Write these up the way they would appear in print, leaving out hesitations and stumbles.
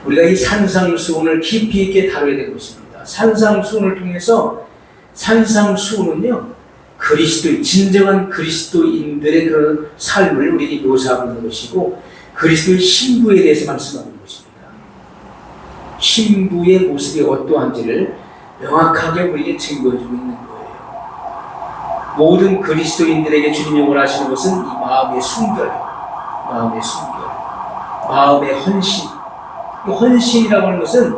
우리가 이 산상수훈을 깊이 있게 다뤄야 되는 것입니다. 산상수훈을 통해서 산상수훈은요, 진정한 그리스도인들의 그런 삶을 우리에게 묘사하고 있는 것이고, 그리스도의 신부에 대해서 말씀하고 있는 것입니다. 신부의 모습이 어떠한지를 명확하게 우리에게 증거해주고 있는 거예요. 모든 그리스도인들에게 주님이 원하시는 것은 이 마음의 순결이에요. 마음의 순결, 마음의 헌신. 이 헌신이라고 하는 것은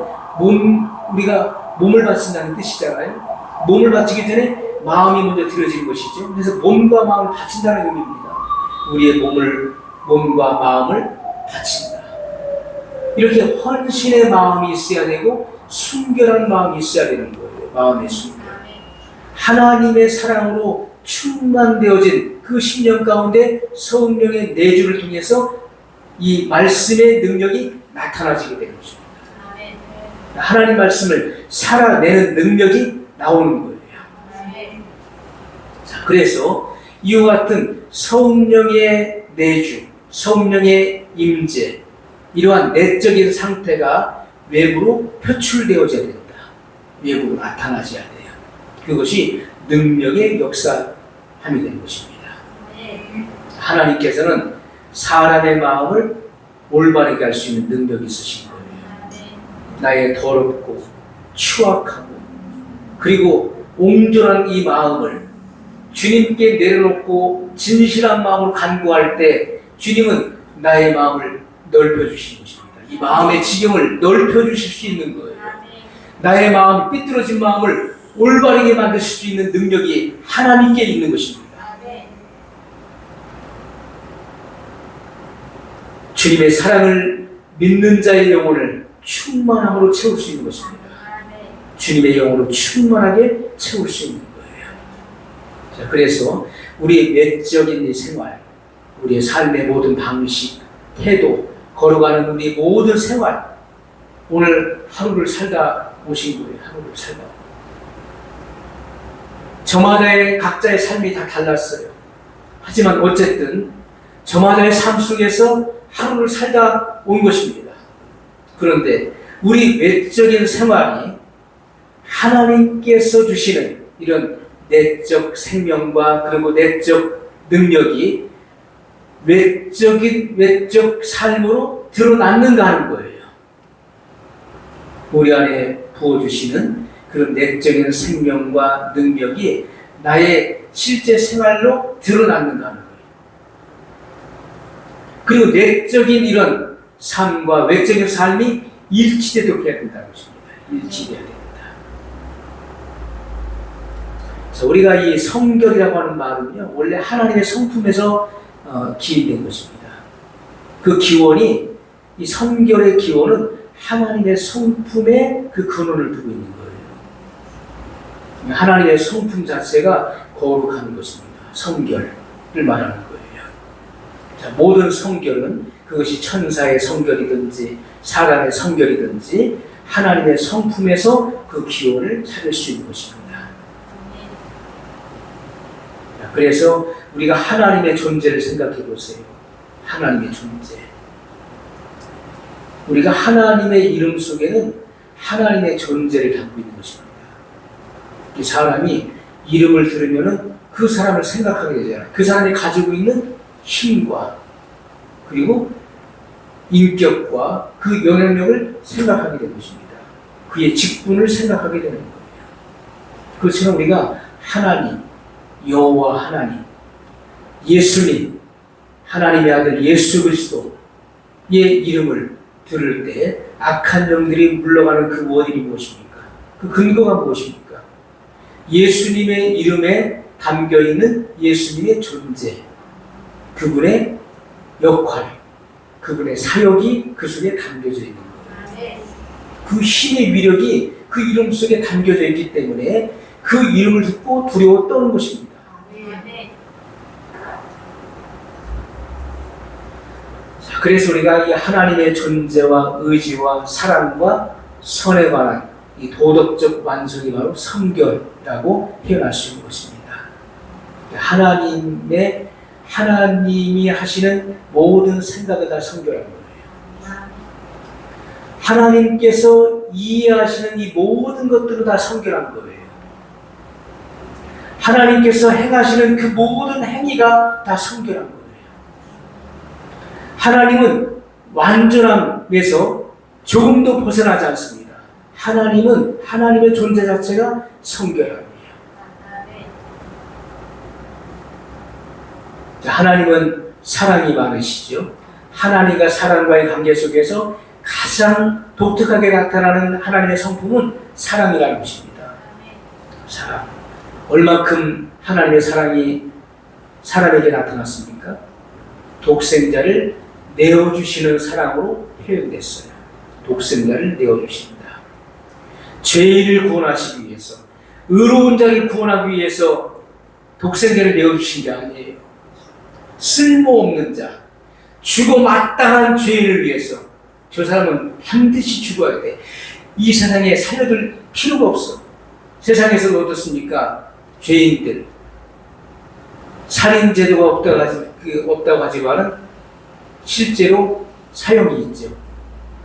우리가 몸을 바친다는 뜻이잖아요. 몸을 바치기 전에 마음이 먼저 들어지는 것이죠. 그래서 몸과 마음을 바친다는 의미입니다. 우리의 몸과 마음을 바친다. 이렇게 헌신의 마음이 있어야 되고 순결한 마음이 있어야 되는 거예요. 마음의 순결. 하나님의 사랑으로 충만되어진 그 심령 가운데 성령의 내주를 통해서 이 말씀의 능력이 나타나지게 되는 것입니다. 하나님 말씀을 살아내는 능력이 나오는 거예요. 자, 그래서 이와 같은 성령의 내주, 성령의 임재, 이러한 내적인 상태가 외부로 표출되어져야 된다. 외부로 나타나져야 돼요. 그것이 능력의 역사함이 되는 것입니다. 하나님께서는 사람의 마음을 올바르게 할 수 있는 능력이 있으신 거예요. 나의 더럽고 추악하고 그리고 옹졸한 이 마음을 주님께 내려놓고 진실한 마음으로 간구할 때 주님은 나의 마음을 넓혀주시는 것입니다. 이 마음의 지경을 넓혀주실 수 있는 거예요. 나의 마음, 삐뚤어진 마음을 올바르게 만드실 수 있는 능력이 하나님께 있는 것입니다. 주님의 사랑을 믿는 자의 영혼을 충만함으로 채울 수 있는 것입니다. 주님의 영혼으로 충만하게 채울 수 있는 거예요. 자, 그래서 우리의 외적인 이 생활, 우리의 삶의 모든 방식, 태도, 걸어가는 우리 모든 생활, 오늘 하루를 살다 오신 거예요. 하루를 살다. 저마다의 각자의 삶이 다 달랐어요. 하지만 어쨌든 저마다의 삶 속에서 하루를 살다 온 것입니다. 그런데 우리 외적인 생활이 하나님께서 주시는 이런 내적 생명과 그리고 내적 능력이 외적 삶으로 드러났는가 하는 거예요. 우리 안에 부어주시는 그런 내적인 생명과 능력이 나의 실제 생활로 드러났는가 하는 거예요. 그리고 내적인 이런 삶과 외적인 삶이 일치되도록 해야 된다는 것입니다. 일치돼야 됩니다. 자, 우리가 이 성결이라고 하는 말은요, 원래 하나님의 성품에서 기인된 것입니다. 그 기원이, 이 성결의 기원은 하나님의 성품에 그 근원을 두고 있는 거예요. 하나님의 성품 자체가 거룩한 것입니다. 성결을 말하는 거예요. 자, 모든 성결은 그것이 천사의 성결이든지 사람의 성결이든지 하나님의 성품에서 그 기원을 찾을 수 있는 것입니다. 자, 그래서 우리가 하나님의 존재를 생각해 보세요. 하나님의 존재. 우리가 하나님의 이름 속에는 하나님의 존재를 담고 있는 것입니다. 이 사람이 이름을 들으면은 그 사람을 생각하게 되잖아요. 그 사람이 가지고 있는 힘과 그리고 인격과 그 영향력을 생각하게 되는 것입니다. 그의 직분을 생각하게 되는 거예요. 그렇지만 우리가 하나님, 여호와 하나님, 예수님, 하나님의 아들 예수 그리스도의 이름을 들을 때 악한 영들이 물러가는 그 원인이 무엇입니까? 그 근거가 무엇입니까? 예수님의 이름에 담겨있는 예수님의 존재, 그분의 역할, 그분의 사역이 그 속에 담겨져 있는 거예요. 그 힘의 위력이 그 이름 속에 담겨져 있기 때문에 그 이름을 듣고 두려워 떠는 것입니다. 자, 그래서 우리가 이 하나님의 존재와 의지와 사랑과 선에 관한 이 도덕적 완성이 바로 성결이라고 표현할 수 있는 것입니다. 하나님이 하시는 모든 생각을 다 성결한 거예요. 하나님께서 이해하시는 이 모든 것들은 다 성결한 거예요. 하나님께서 행하시는 그 모든 행위가 다 성결한 거예요. 하나님은 완전함에서 조금도 벗어나지 않습니다. 하나님은 하나님의 존재 자체가 성결함이에요. 하나님은 사랑이 많으시죠. 하나님과 사람과의 관계 속에서 가장 독특하게 나타나는 하나님의 성품은 사랑이라는 것입니다. 사랑. 얼마큼 하나님의 사랑이 사람에게 나타났습니까? 독생자를 내어주시는 사랑으로 표현됐어요. 독생자를 내어주십니다. 죄인을 구원하시기 위해서, 의로운 자를 구원하기 위해서 독생자를 내어주신 게 아니에요. 쓸모없는 자, 죽어 마땅한 죄인을 위해서. 저 사람은 반드시 죽어야 돼. 이 세상에 살려둘 필요가 없어. 세상에서 어떻습니까? 죄인들, 살인제도가 없다고 하지만은 실제로 사형이 있죠.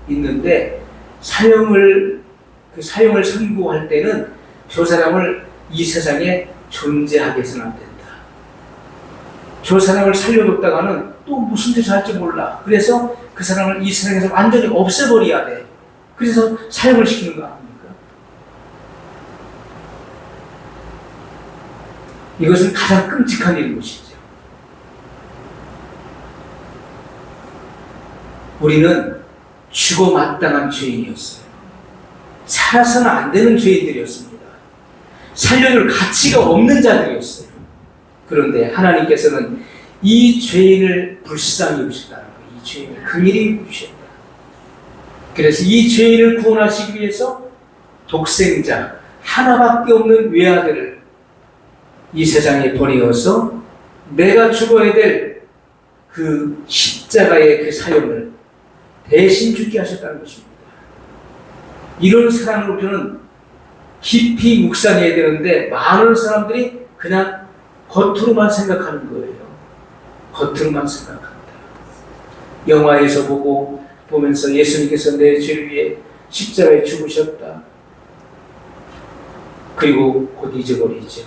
있는데 사형을 선고할 때는 저 사람을 이 세상에 존재하게 해서는 안 된다. 저 사람을 살려뒀다가는 또 무슨 짓을 할지 몰라. 그래서 그 사람을 이 세상에서 완전히 없애버려야 돼. 그래서 사형을 시키는 거 아닙니까? 이것은 가장 끔찍한 일인 것이죠. 우리는 죽어 마땅한 죄인이었어요. 살아서는 안 되는 죄인들이었습니다. 살려줄 가치가 없는 자들이었어요. 그런데 하나님께서는 이 죄인을 불쌍히 여기셨다는 거예요. 이 죄인을 긍휼히 여기셨다. 그래서 이 죄인을 구원하시기 위해서 독생자 하나밖에 없는 외아들을 이 세상에 보내어서 내가 죽어야 될 그 십자가의 그 사형을 대신 죽게 하셨다는 것입니다. 이런 사랑을 우리는 깊이 묵상해야 되는데 많은 사람들이 그냥 겉으로만 생각하는 거예요. 겉으로만 생각합니다. 영화에서 보면서 예수님께서 내 죄를 위해 십자가에 죽으셨다. 그리고 곧 잊어버리죠.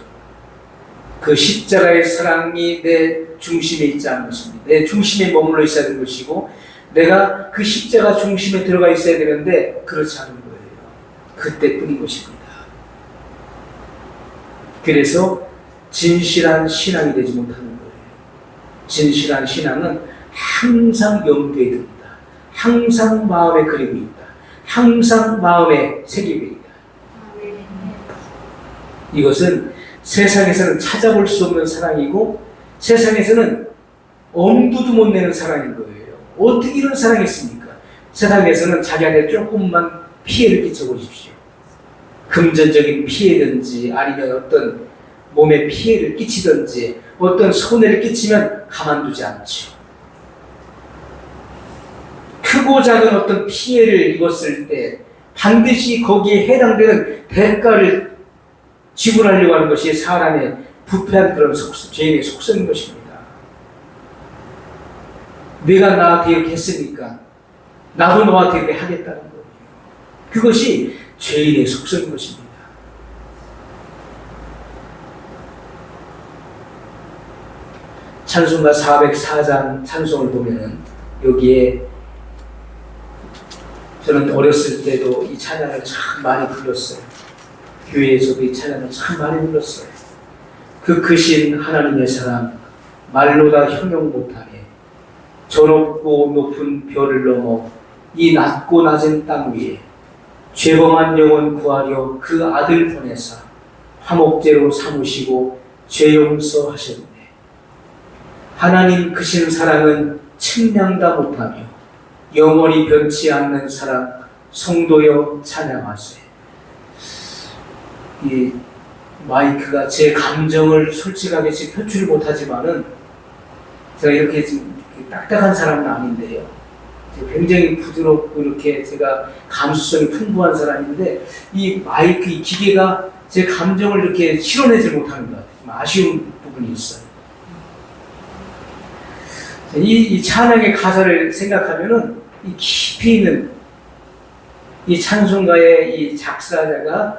그 십자가의 사랑이 내 중심에 있지 않은 것입니다. 내 중심에 머물러 있어야 되는 것이고 내가 그 십자가 중심에 들어가 있어야 되는데 그렇지 않은 거예요. 그때뿐인 것입니다. 그래서 진실한 신앙이 되지 못하는 거예요. 진실한 신앙은 항상 염두에 듭니다. 항상 마음에 그리고 있다. 항상 마음에 새기고 있다. 이것은 세상에서는 찾아볼 수 없는 사랑이고 세상에서는 엄두도 못 내는 사랑인 거예요. 어떻게 이런 사랑이 있습니까? 세상에서는 자기한테 조금만 피해를 끼쳐보십시오. 금전적인 피해든지 아니면 어떤 몸에 피해를 끼치든지 어떤 손해를 끼치면 가만두지 않죠. 크고 작은 어떤 피해를 입었을 때 반드시 거기에 해당되는 대가를 지불하려고 하는 것이 사람의 부패한 그런 죄인의 속성인 것입니다. 내가 나한테 이렇게 했으니까 나도 너한테 이렇게 하겠다는 거예요. 그것이 죄인의 속성인 것입니다. 찬송가 404장 찬송을 보면은 여기에 저는 어렸을 때도 이 찬양을 참 많이 불렀어요. 교회에서도 이 찬양을 참 많이 불렀어요. 그 크신 하나님의 사랑 말로 다 형용 못하네. 저 높고 높은 별을 넘어 이 낮고 낮은 땅 위에 죄범한 영혼 구하려 그 아들 보내사 화목제로 삼으시고 죄 용서하셨네. 하나님 크신 사랑은 측량다 못하며 영원히 변치 않는 사랑 성도여 찬양하세. 이 마이크가 제 감정을 솔직하게 표출을 못하지만은 제가 이렇게 좀 딱딱한 사람은 아닌데요. 굉장히 부드럽고 이렇게 제가 감수성이 풍부한 사람인데 이 마이크, 이 기계가 제 감정을 이렇게 실어내지 못하는 것 같아요. 좀 아쉬운 부분이 있어요. 이 찬양의 가사를 생각하면은 이 깊이 있는 이 찬송가의 이 작사자가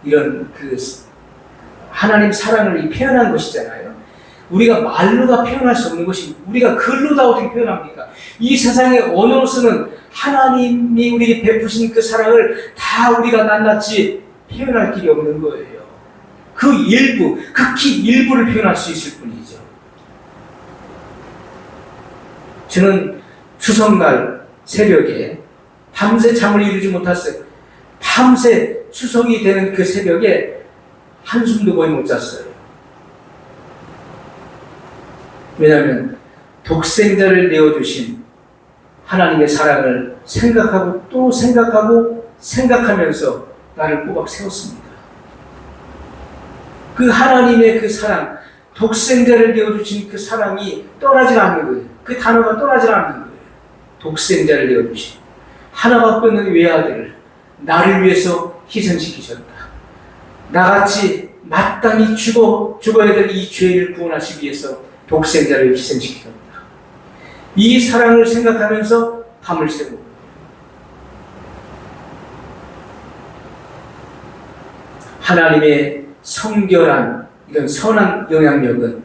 이런 그 하나님 사랑을 표현한 것이잖아요. 우리가 말로다 표현할 수 없는 것입니다. 우리가 글로다 어떻게 표현합니까? 이 세상의 언어로서는 하나님이 우리에게 베푸신 그 사랑을 다 우리가 낱낱이 표현할 길이 없는 거예요. 그 일부, 극히 일부를 표현할 수 있을 뿐이죠. 저는 추석날 새벽에 밤새 잠을 이루지 못했어요. 밤새 추석이 되는 그 새벽에 한숨도 거의 못 잤어요. 왜냐하면 독생자를 내어주신 하나님의 사랑을 생각하고 또 생각하고 생각하면서 나를 꼬박 세웠습니다. 그 하나님의 그 사랑, 독생자를 내어주신 그 사랑이 떠나질 않는 거예요. 그 단어가 떠나질 않는 거예요. 독생자를 내어주신 하나밖에 없는 외아들을 나를 위해서 희생시키셨다. 나같이 마땅히 죽어야 될 이 죄를 구원하시기 위해서 독생자를 희생시키셨다. 이 사랑을 생각하면서 밤을 새고 하나님의 성결한 이런 선한 영향력은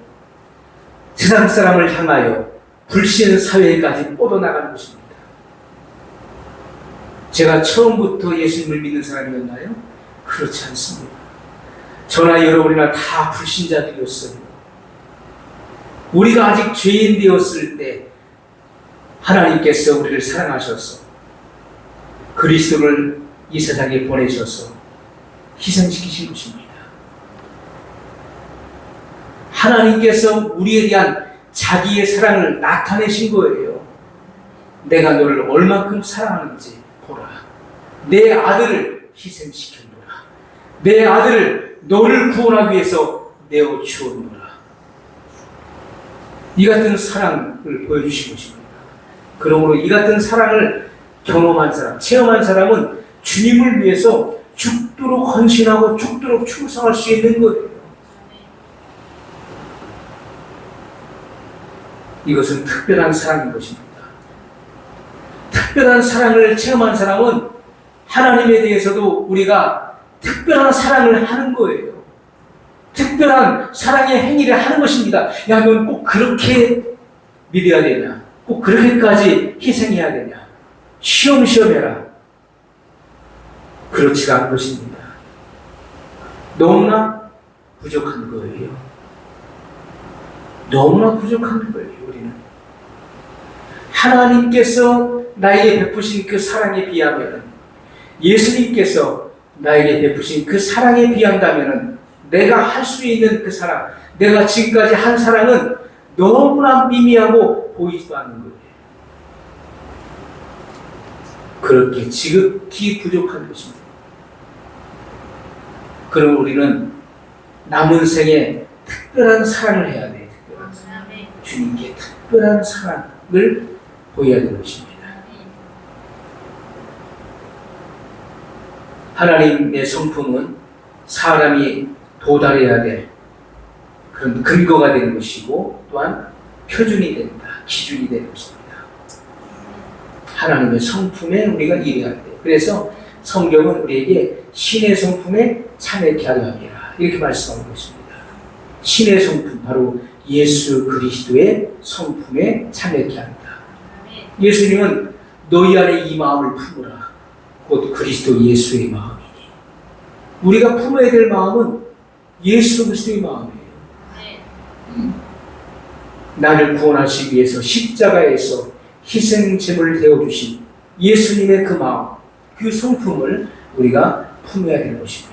세상 사람을 향하여 불신 사회까지 뻗어나가는 것입니다. 제가 처음부터 예수님을 믿는 사람이었나요? 그렇지 않습니다. 저나 여러분이나 다 불신자들이었어요. 우리가 아직 죄인 되었을 때 하나님께서 우리를 사랑하셔서 그리스도를 이 세상에 보내셔서 희생시키신 것입니다. 하나님께서 우리에 대한 자기의 사랑을 나타내신 거예요. 내가 너를 얼만큼 사랑하는지 보라. 내 아들을 희생시켰노라. 내 아들을 너를 구원하기 위해서 내어주었노라. 이 같은 사랑을 보여주신 것입니다. 그러므로 이 같은 사랑을 경험한 사람, 체험한 사람은 주님을 위해서 죽도록 헌신하고 죽도록 충성할 수 있는 거예요. 이것은 특별한 사랑인 것입니다. 특별한 사랑을 체험한 사람은 하나님에 대해서도 우리가 특별한 사랑을 하는 거예요. 특별한 사랑의 행위를 하는 것입니다. 야, 넌 꼭 그렇게 믿어야 되냐? 꼭 그렇게까지 희생해야 되냐? 쉬엄쉬엄 해라. 그렇지가 않은 것입니다. 너무나 부족한 거예요. 너무나 부족한 거예요, 우리는. 하나님께서 나에게 베푸신 그 사랑에 비하면, 예수님께서 나에게 베푸신 그 사랑에 비한다면 내가 할 수 있는 그 사랑, 내가 지금까지 한 사랑은 너무나 미미하고 보이지도 않는 거예요. 그렇게 지극히 부족한 것입니다. 그럼 우리는 남은 생에 특별한 사랑을 해야 돼요. 특별한 사랑. 주님께 특별한 사랑을 보여야 되는 것입니다. 하나님의 성품은 사람이 도달해야 될 그런 근거가 되는 것이고 또한 표준이 된다, 기준이 되는 것입니다. 하나님의 성품에 우리가 이해해야 돼요. 그래서 성경은 우리에게 신의 성품에 참여케 하려 함이라 이렇게 말씀하는 것입니다. 신의 성품, 바로 예수 그리스도의 성품에 참여케 한다. 예수님은 너희 안에 이 마음을 품으라. 곧 그리스도 예수의 마음이니. 우리가 품어야 될 마음은 예수 그리스도의 마음이에요. 나를 구원하시기 위해서 십자가에서 희생제물을 되어주신 예수님의 그 마음, 그 성품을 우리가 품어야 되는 것입니다.